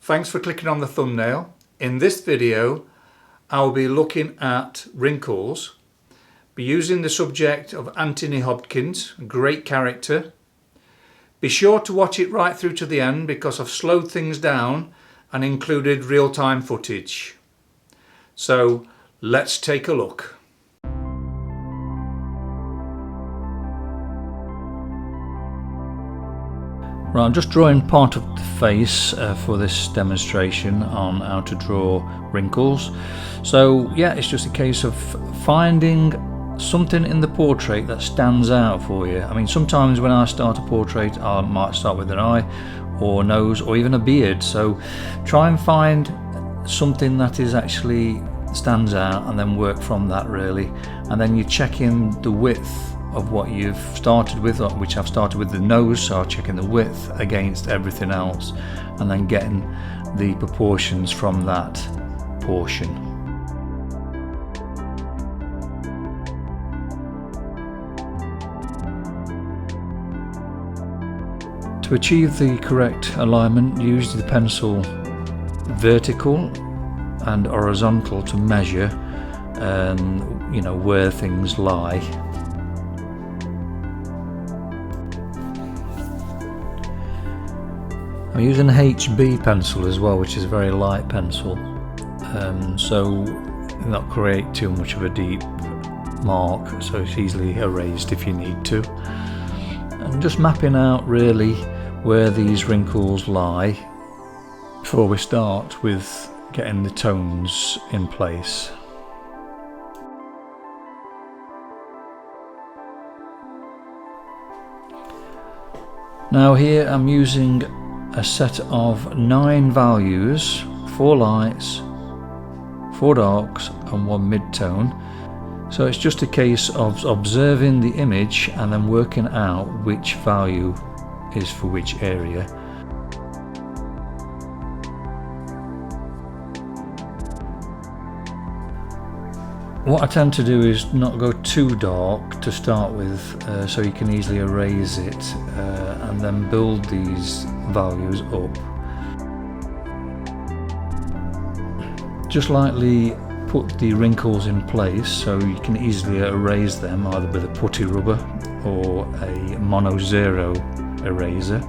Thanks for clicking on the thumbnail. In this video, I'll be looking at Wrinkles, be using the subject of Anthony Hopkins, a great character. Be sure to watch it right through to the end because I've slowed things down and included real-time footage. So let's take a look. Right, I'm just drawing part of the face for this demonstration on how to draw wrinkles. So yeah, it's just a case of finding something in the portrait that stands out for you. I mean, sometimes when I start a portrait, I might start with an eye or nose or even a beard. So try and find something that is actually stands out and then work from that really. And then you check in the width of what you've started with, which I've started with the nose, so I'm checking the width against everything else and then getting the proportions from that portion. To achieve the correct alignment, use the pencil vertical and horizontal to measure where things lie. I'm using a HB pencil as well, which is a very light pencil, so not create too much of a deep mark, so it's easily erased if you need to. I'm just mapping out really where these wrinkles lie before we start with getting the tones in place. Now here I'm using a set of 9 values, 4 lights, 4 darks and 1 mid-tone. So it's just a case of observing the image and then working out which value is for which area. What I tend to do is not go too dark to start with, so you can easily erase it and then build these values up. Just lightly put the wrinkles in place so you can easily erase them either with a putty rubber or a mono zero eraser,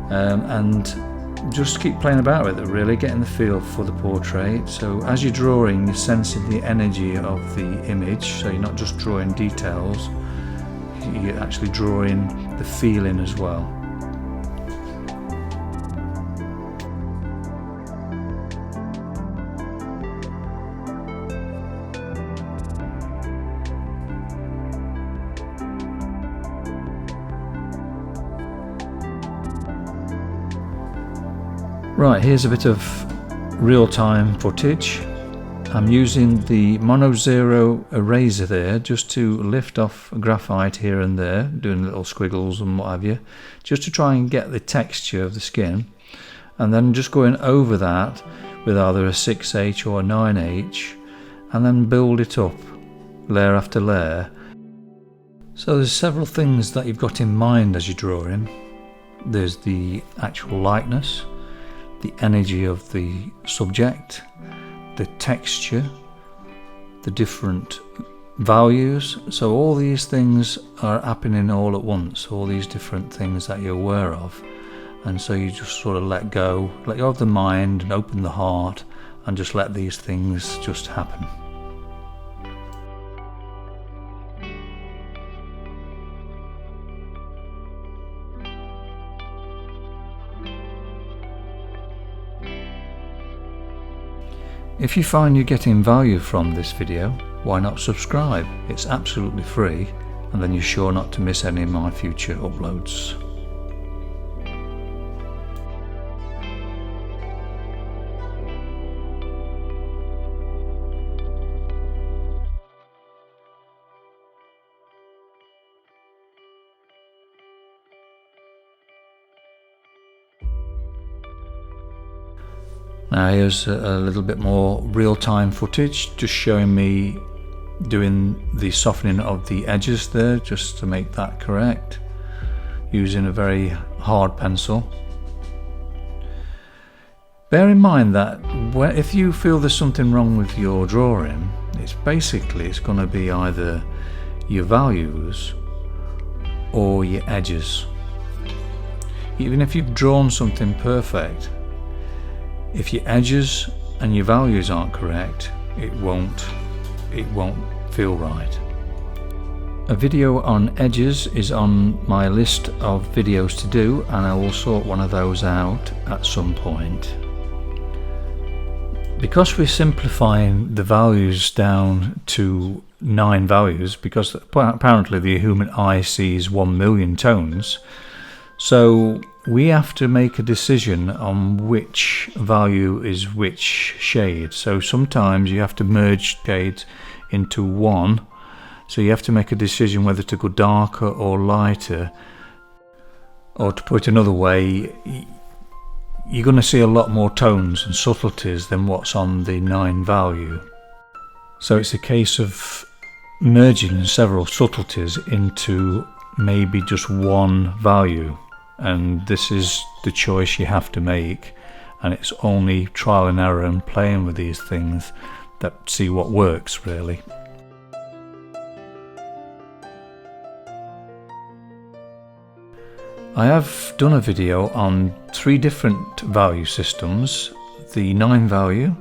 and just keep playing about with it really, getting the feel for the portrait. So as you're drawing, you're sensing the energy of the image, so you're not just drawing details, you're actually drawing the feeling as well. Right, here's a bit of real-time footage. I'm using the mono zero eraser there just to lift off graphite here and there, doing little squiggles and what have you, just to try and get the texture of the skin, and then just going over that with either a 6H or a 9H and then build it up layer after layer. So there's several things that you've got in mind as you're drawing. There's the actual likeness, the energy of the subject, the texture, the different values. So all these things are happening all at once, all these different things that you're aware of. And so you just sort of let go of the mind and open the heart and just let these things just happen. If you find you're getting value from this video, why not subscribe? It's absolutely free, and then you're sure not to miss any of my future uploads. Now here's a little bit more real-time footage, just showing me doing the softening of the edges there, just to make that correct, using a very hard pencil. Bear in mind that if you feel there's something wrong with your drawing, it's going to be either your values or your edges. Even if you've drawn something perfect, if your edges and your values aren't correct, it won't feel right. A video on edges is on my list of videos to do, and I will sort one of those out at some point. Because we're simplifying the values down to 9 values, because apparently the human eye sees 1 million tones, so we have to make a decision on which value is which shade. So sometimes you have to merge shades into one, so you have to make a decision whether to go darker or lighter. Or to put it another way, you're going to see a lot more tones and subtleties than what's on the 9 value. So it's a case of merging several subtleties into maybe just one value, and this is the choice you have to make, and it's only trial and error and playing with these things that see what works really. I have done a video on 3 different value systems: the 9 value,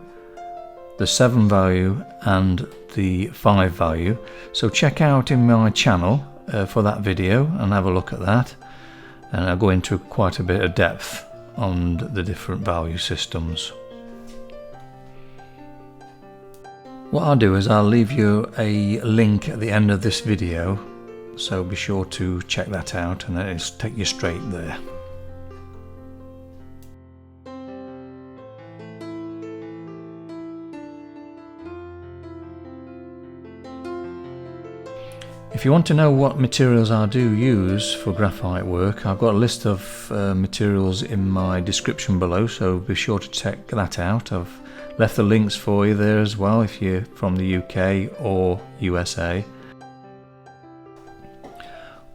the 7 value and the 5 value. So check out in my channel for that video and have a look at that, and I'll go into quite a bit of depth on the different value systems. What I'll do is I'll leave you a link at the end of this video, so be sure to check that out and it'll take you straight there. If you want to know what materials I do use for graphite work, I've got a list of materials in my description below, so be sure to check that out. I've left the links for you there as well if you're from the UK or USA.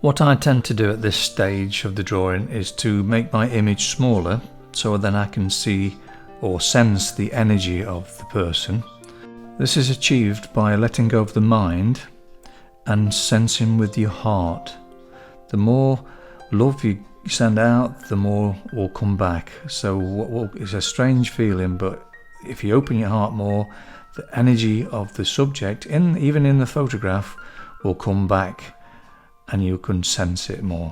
What I tend to do at this stage of the drawing is to make my image smaller, so then I can see or sense the energy of the person. This is achieved by letting go of the mind and sensing with your heart. The more love you send out, the more will come back. So it's a strange feeling, but if you open your heart more, the energy of the subject, even in the photograph, will come back and you can sense it more.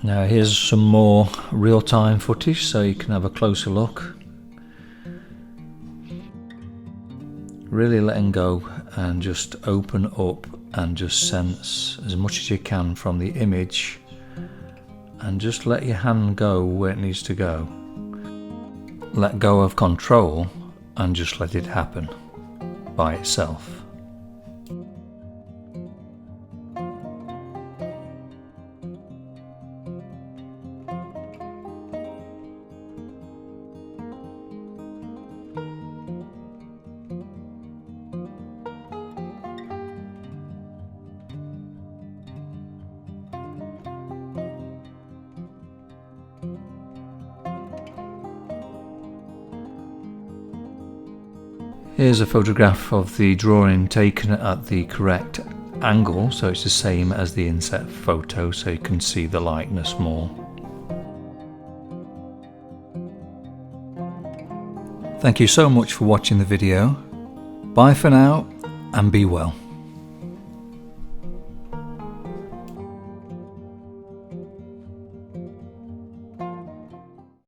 Now here's some more real-time footage so you can have a closer look. Really letting go and just open up and just sense as much as you can from the image, and just let your hand go where it needs to go. Let go of control and just let it happen by itself. Here's a photograph of the drawing taken at the correct angle, so it's the same as the inset photo, so you can see the likeness more. Thank you so much for watching the video. Bye for now and be well.